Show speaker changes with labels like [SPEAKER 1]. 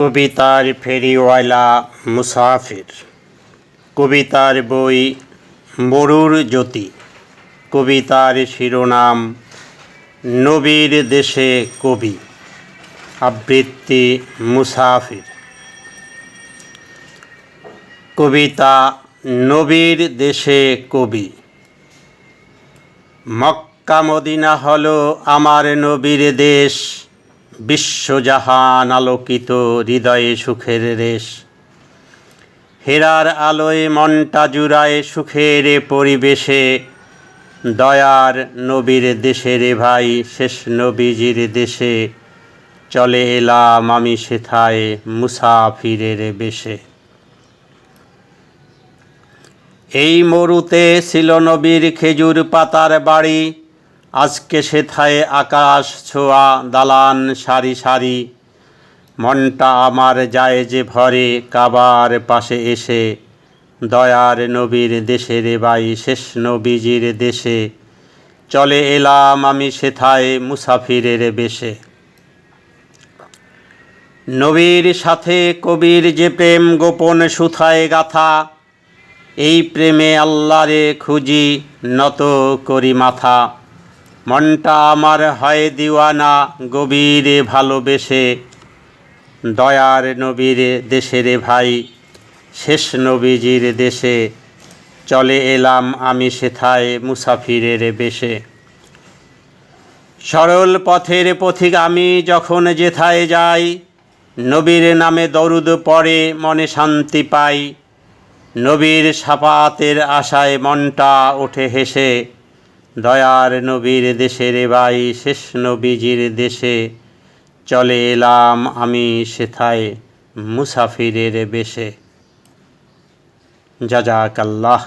[SPEAKER 1] কবিতার ফেরিওয়ালা মুসাফির। কবিতার বই মরুর জ্যোতি। কবিতার শিরোনাম নবীর দেশে কবি। আবৃত্তি মুসাফির। কবিতা নবীর দেশে কবি। মক্কা মদিনা হলো আমার নবীর দেশ, বিশ্বজাহান আলোকিত হৃদয়ে সুখের রেশ। হেরার আলোয় মনটা জুড়ায় সুখের পরিবেশে, দয়ার নবীর দেশে রে ভাই, শেষ নবীজির দেশে। চলে এলাম আমি সেথায় মুসাফিরের বেশে। এই মরুতে ছিল নবীর খেজুর পাতার বাড়ি, আজকে সেথায় আকাশ ছোঁয়া দালান সারি সারি। মনটা আমার যায় যে ভরে কাবার পাশে এসে, দয়ার নবীর দেশে রে ভাই, শেষ নবীজির দেশে। চলে এলাম আমি সেথায় মুসাফিরের বেশে। নবীর সাথে কবির যে প্রেম গোপন সুথায় গাথা, এই প্রেমে আল্লাহরে খুঁজি নত করি মাথা। মনটা আমার হয় দিওয়ানা গভীরে ভালোবেসে, দয়ার নবীর দেশে রে ভাই, শেষ নবীজির দেশে। চলে এলাম আমি সেথায় মুসাফিরের বেশে। সরল পথের পথিক আমি যখন যেথায় যাই, নবীর নামে দরুদ পড়ে মনে শান্তি পাই। নবীর শাফাতের আশায় মনটা ওঠে হেসে, দয়ার নবীর দেশে রে ভাই, শেষ নবীজির দেশে। চলে এলাম আমি সেথায় মুসাফিরের বেশে। জাযাকাল্লাহ।